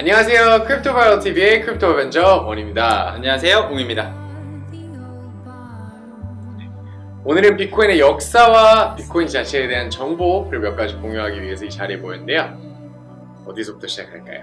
안녕하세요. 크립토바이오TV의 크립토 어벤져 원입니다. 안녕하세요, 웅입니다. 오늘은 비트코인의 역사와 비트코인 자체에 대한 정보를 몇 가지 공유하기 위해서 이 자리에 모였는데요. 어디서부터 시작할까요?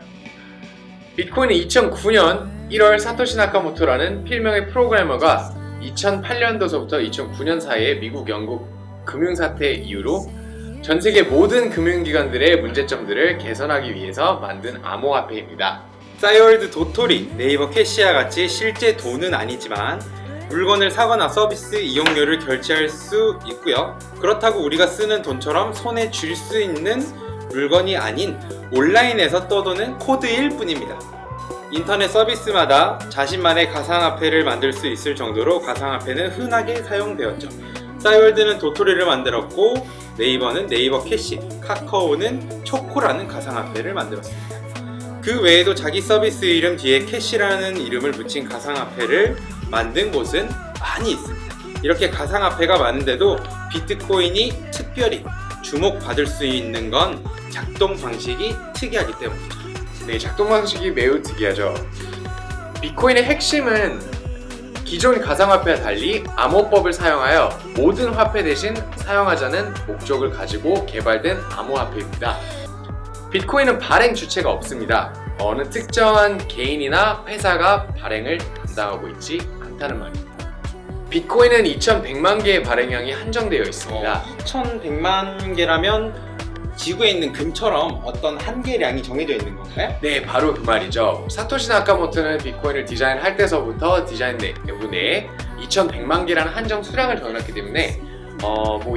비트코인은 2009년 1월 사토시 나카모토라는 필명의 프로그래머가 2008년도서부터 2009년 사이에 미국, 영국 금융사태 이후로 전 세계 모든 금융기관들의 문제점들을 개선하기 위해서 만든 암호화폐입니다. 싸이월드 도토리, 네이버 캐시와 같이 실제 돈은 아니지만 물건을 사거나 서비스 이용료를 결제할 수 있고요. 그렇다고 우리가 쓰는 돈처럼 손에 쥘 수 있는 물건이 아닌 온라인에서 떠도는 코드일 뿐입니다. 인터넷 서비스마다 자신만의 가상화폐를 만들 수 있을 정도로 가상화폐는 흔하게 사용되었죠. 싸이월드는 도토리를 만들었고 네이버는 네이버 캐시, 카카오는 초코라는 가상화폐를 만들었습니다. 그 외에도 자기 서비스 이름 뒤에 캐시라는 이름을 붙인 가상화폐를 만든 곳은 많이 있습니다. 이렇게 가상화폐가 많은데도 비트코인이 특별히 주목받을 수 있는 건 작동 방식이 특이하기 때문이죠. 네, 작동 방식이 매우 특이하죠. 비트코인의 핵심은 기존 가상화폐와 달리 암호법을 사용하여 모든 화폐 대신 사용하자는 목적을 가지고 개발된 암호화폐입니다. 비트코인은 발행 주체가 없습니다. 어느 특정한 개인이나 회사가 발행을 담당하고 있지 않다는 말입니다. 비트코인은 2100만 개의 발행량이 한정되어 있습니다. 2100만 개라면 지구에 있는 금처럼 어떤 한계량이 정해져 있는 건가요? 네, 바로 그 말이죠. 사토시 나카모토는 비트코인을 디자인할 때서부터 디자인 내부내에 2100만 개라는 한정 수량을 정해놨기 때문에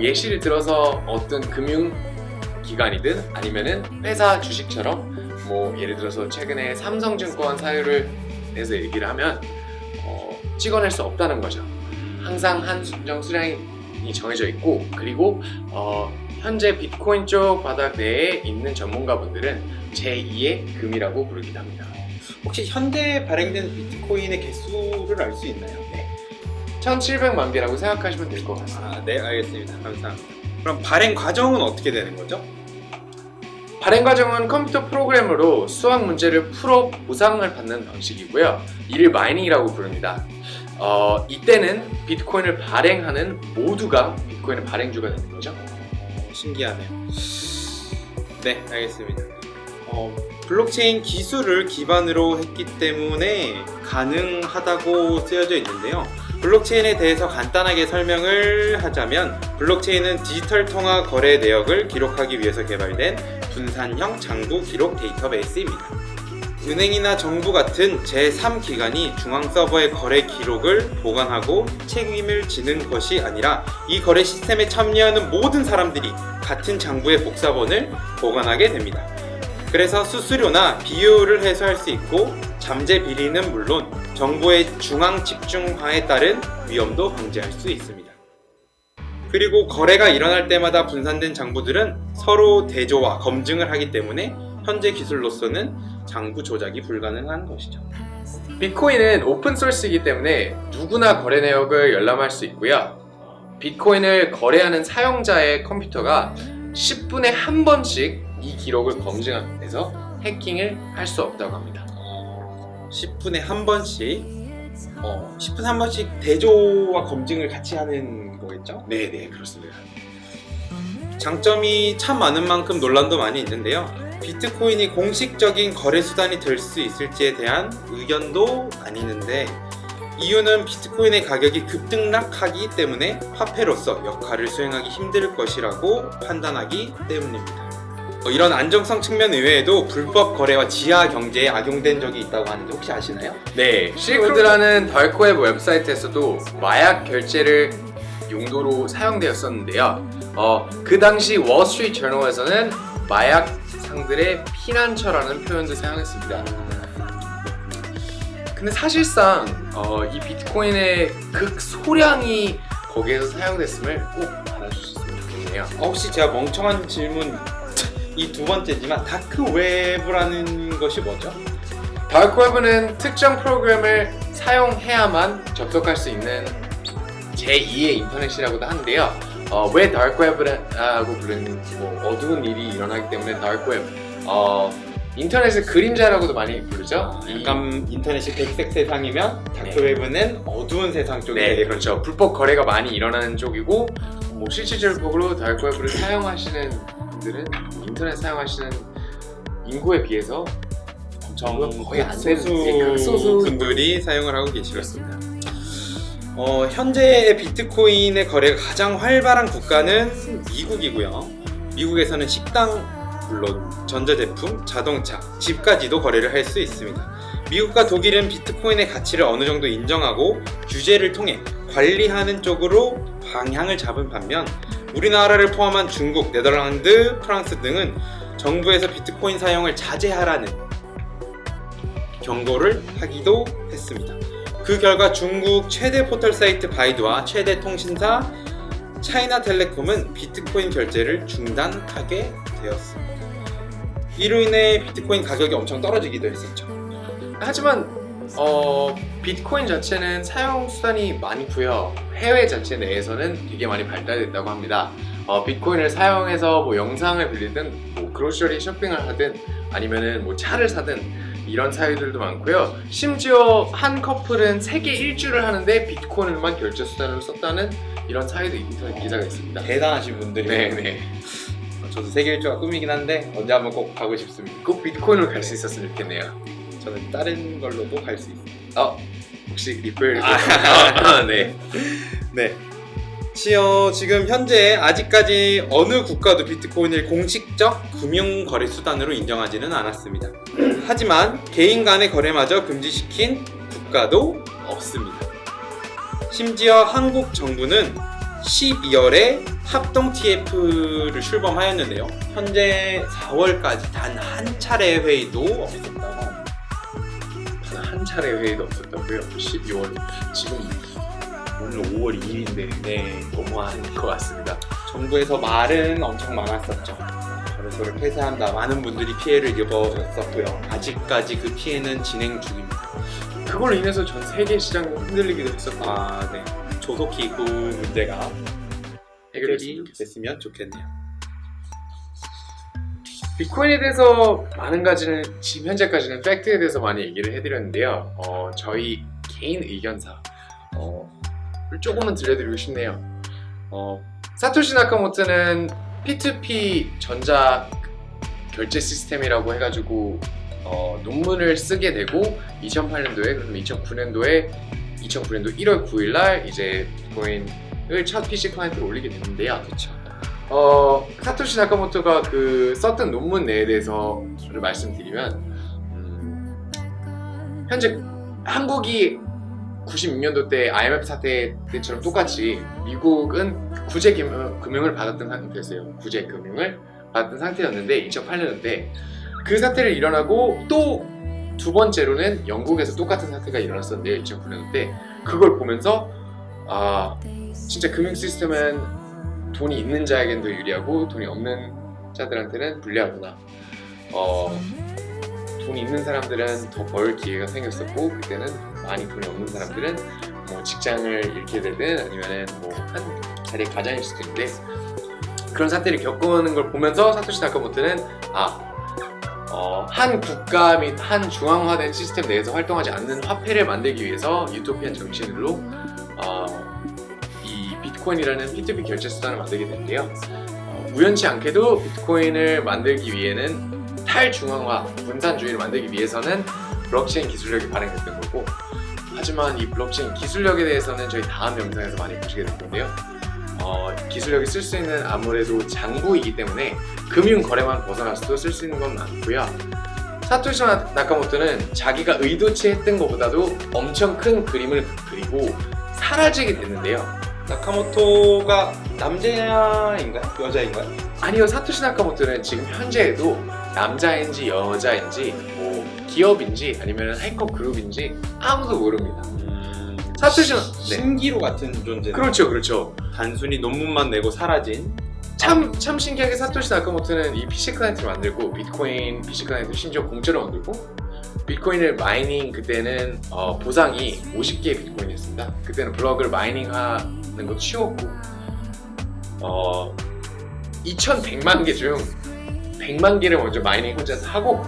예시를 들어서 어떤 금융기관이든 아니면은 회사 주식처럼 예를 들어서 최근에 삼성증권 사유를 내서 얘기를 하면 찍어낼 수 없다는 거죠. 항상 한정 수량이 정해져 있고, 그리고 현재 비트코인 쪽 바닥 내에 있는 전문가분들은 제2의 금이라고 부르기도 합니다. 혹시 현재 발행된 비트코인의 개수를 알 수 있나요? 네, 1700만 개라고 생각하시면 될 것 같습니다. 네, 알겠습니다. 감사합니다. 그럼 발행 과정은 어떻게 되는 거죠? 발행 과정은 컴퓨터 프로그램으로 수학 문제를 풀어 보상을 받는 방식이고요. 이를 마이닝이라고 부릅니다. 이때는 비트코인을 발행하는 모두가 비트코인의 발행주가 되는 거죠. 신기하네요. 네, 알겠습니다. 블록체인 기술을 기반으로 했기 때문에 가능하다고 쓰여져 있는데요. 블록체인에 대해서 간단하게 설명을 하자면, 블록체인은 디지털 통화 거래 내역을 기록하기 위해서 개발된 분산형 장부 기록 데이터베이스입니다. 은행이나 정부 같은 제3기관이 중앙 서버의 거래 기록을 보관하고 책임을 지는 것이 아니라 이 거래 시스템에 참여하는 모든 사람들이 같은 장부의 복사본을 보관하게 됩니다. 그래서 수수료나 비용을 해소할 수 있고, 잠재 비리는 물론 정보의 중앙 집중화에 따른 위험도 방지할 수 있습니다. 그리고 거래가 일어날 때마다 분산된 장부들은 서로 대조와 검증을 하기 때문에 현재 기술로서는 장부 조작이 불가능한 것이죠. 비트코인은 오픈소스이기 때문에 누구나 거래 내역을 열람할 수 있고요. 비트코인을 거래하는 사용자의 컴퓨터가 10분에 한 번씩 이 기록을 검증해서 해킹을 할 수 없다고 합니다. 10분에 한 번씩 10분에 한 번씩 대조와 검증을 같이 하는 거겠죠? 네, 그렇습니다. 장점이 참 많은 만큼 논란도 많이 있는데요. 비트코인이 공식적인 거래 수단이 될 수 있을지에 대한 의견도 나뉘는데, 이유는 비트코인의 가격이 급등락하기 때문에 화폐로서 역할을 수행하기 힘들 것이라고 판단하기 때문입니다. 이런 안정성 측면 이외에도 불법 거래와 지하 경제에 악용된 적이 있다고 하는데 혹시 아시나요? 네, 실크로드라는 다크웹 웹사이트에서도 마약 결제를 용도로 사용되었었는데요. 그 당시 월스트리트 저널에서는 마약 상들의 피난처라는 표현도 사용했습니다. 근데 사실상 이 비트코인의 극소량이 거기에서 사용됐음을 꼭 알아주셨으면 좋겠네요. 혹시 제가 멍청한 질문, 이 두 번째지만 다크웹이라는 것이 뭐죠? 다크웹은 특정 프로그램을 사용해야만 접속할 수 있는 제2의 인터넷이라고도 하는데요. 왜 다크웹이라고 부르는 어두운 일이 일어나기 때문에 다크웹 인터넷의 그림자라고도 많이 부르죠. 약간 인터넷이 백색 세상이면 다크웹은 어두운 세상 쪽이 네, 되겠죠. 그렇죠. 불법 거래가 많이 일어나는 쪽이고, 뭐 실질적으로 다크웹을 사용하시는 분들은 인터넷 사용하시는 인구에 비해서 엄청 거의 안 되는 극소수 분들이 사용을 하고 계시겠습니다. 현재 비트코인의 거래가 가장 활발한 국가는 미국이고요. 미국에서는 식당, 물론 전자제품, 자동차, 집까지도 거래를 할 수 있습니다. 미국과 독일은 비트코인의 가치를 어느 정도 인정하고 규제를 통해 관리하는 쪽으로 방향을 잡은 반면 우리나라를 포함한 중국, 네덜란드, 프랑스 등은 정부에서 비트코인 사용을 자제하라는 경고를 하기도 했습니다. 그 결과 중국 최대 포털 사이트 바이두와 최대 통신사 차이나텔레콤은 비트코인 결제를 중단하게 되었습니다. 이로 인해 비트코인 가격이 엄청 떨어지기도 했었죠. 하지만 비트코인 자체는 사용 수단이 많고요. 해외 자체 내에서는 되게 많이 발달됐다고 합니다. 비트코인을 사용해서 뭐 영상을 빌리든 뭐 그로셔리 쇼핑을 하든 아니면은 뭐 차를 사든 이런 사유들도 많고요. 심지어 한 커플은 세계 일주를 하는데 비트코인을만 결제 수단으로 썼다는 이런 사유도 인터넷 기사가 있습니다. 대단하신 분들이. 네네. 저도 세계 일주가 꿈이긴 한데 언제 한번 꼭 가고 싶습니다. 꼭 비트코인으로 갈 수 있었으면 좋겠네요. 저는 다른 걸로도 갈 수 있습니다. 혹시 리플? 네. 네. 지금 현재 아직까지 어느 국가도 비트코인을 공식적 금융 거래 수단으로 인정하지는 않았습니다. 하지만 개인 간의 거래마저 금지시킨 국가도 없습니다. 심지어 한국 정부는 12월에 합동 TF를 출범하였는데요. 현재 4월까지 단 한 차례 회의도 없었다고 합니다. 단 한 차례 회의도 없었다고요? 12월 지금 오늘 5월 2일인데 네, 너무한 것 같습니다. 정부에서 말은 엄청 많았었죠. 거래소를 폐쇄한다. 많은 분들이 피해를 입었었고요. 아직까지 그 피해는 진행 중입니다. 그걸로 인해서 전 세계 시장이 흔들리기도 했었고 네. 조속히구 문제가 해결이 해결이 됐으면 좋겠네요. 비트코인에 대해서 많은 가지는 지금 현재까지는 팩트에 대해서 많이 얘기를 해드렸는데요. 저희 개인 의견사 조금은 들려드리고 싶네요. 사토시 나카모토는 P2P 전자 결제 시스템이라고 해가지고 논문을 쓰게 되고 2008년도에 그럼 2009년도 1월 9일날 이제 비트코인을 첫 PC 클라이언트로 올리게 됐는데요. 그렇죠. 사토시 나카모토가 그 썼던 논문 내에 대해서 말씀드리면 현재 한국이 96년도 때 IMF 사태 때처럼 똑같이 미국은 구제 금융을 받았던 상태였어요. 구제 금융을 받았던 상태였는데 2008년도 때 그 사태를 일어나고 또 두 번째로는 영국에서 똑같은 사태가 일어났었는데요. 2009년도 때 그걸 보면서 진짜 금융 시스템은 돈이 있는 자에겐 더 유리하고 돈이 없는 자들한테는 불리하구나. 돈이 있는 사람들은 더 벌 기회가 생겼었고 그때는 많이 돈이 없는 사람들은 뭐 직장을 잃게 되든 아니면은 뭐 한 자리에 가장일 수도 있는데 그런 사태를 겪는 걸 보면서 사토시 나카모토는 한 국가 및 한 중앙화된 시스템 내에서 활동하지 않는 화폐를 만들기 위해서 유토피안 정신으로 이 비트코인이라는 P2P 결제 수단을 만들게 됐는데요. 우연치 않게도 비트코인을 만들기 위해는 탈중앙화, 분산주의를 만들기 위해서는 블록체인 기술력이 발행됐던 거고 하지만 이 블록체인 기술력에 대해서는 저희 다음 영상에서 많이 보시게 될 건데요. 기술력이 쓸 수 있는 아무래도 장부이기 때문에 금융 거래만 벗어나서도 쓸 수 있는 건 많고요. 사토시 나카모토는 자기가 의도치 했던 것보다도 엄청 큰 그림을 그리고 사라지게 됐는데요. 나카모토가 남자인가요? 여자인가요? 아니요, 사토시 나카모토는 지금 현재에도 남자인지 여자인지 뭐 기업인지 아니면 해커 그룹인지 아무도 모릅니다. 사토시는 신기루 같은 존재. 그렇죠. 단순히 논문만 내고 사라진. 참 신기하게 사토시 나카모토는 이 PC 클라이언트를 만들고 비트코인 PC 클라이언트 심지어 공짜로 만들고 비트코인을 마이닝 그때는 보상이 50개의 비트코인이었습니다. 그때는 블럭을 마이닝하는 거 쉬웠고 2100만 개 중 100만 개를 먼저 마이닝 혼자서 하고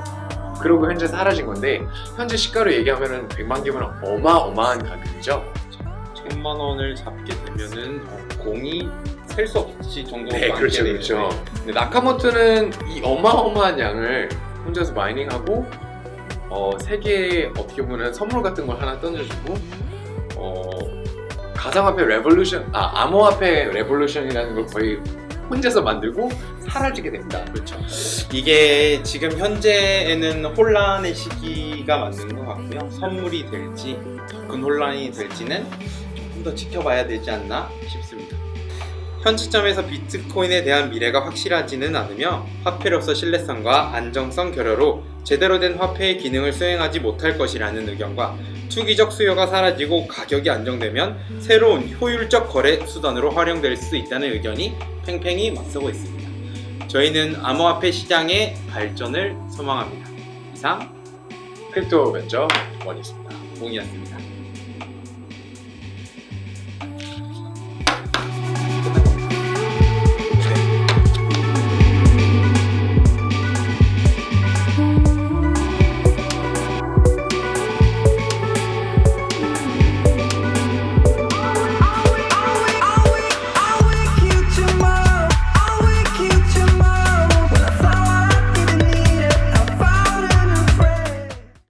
그러고 현재 사라진 건데 현재 시가로 얘기하면은 100만 개면 어마어마한 가격이죠. 1,000만 원을 잡게 되면은 공이 셀 수 없이 정도로 네, 많게 그렇죠, 되는 그렇죠. 거예요. 근데 나카모토는 이 어마어마한 양을 혼자서 마이닝하고 세계에 어떻게 보면 선물 같은 걸 하나 던져주고 가상화폐 레볼루션, 암호화폐 레볼루션이라는 걸 거의 혼자서 만들고 사라지게 됩니다. 그렇죠. 이게 지금 현재에는 혼란의 시기가 맞는 것 같고요. 선물이 될지 더 큰 혼란이 될지는 조금 더 지켜봐야 되지 않나 싶습니다. 현 시점에서 비트코인에 대한 미래가 확실하지는 않으며 화폐로서 신뢰성과 안정성 결여로 제대로 된 화폐의 기능을 수행하지 못할 것이라는 의견과 투기적 수요가 사라지고 가격이 안정되면 새로운 효율적 거래 수단으로 활용될 수 있다는 의견이 팽팽히 맞서고 있습니다. 저희는 암호화폐 시장의 발전을 소망합니다. 이상 크립토 벤처 원이었습니다. 공이었습니다.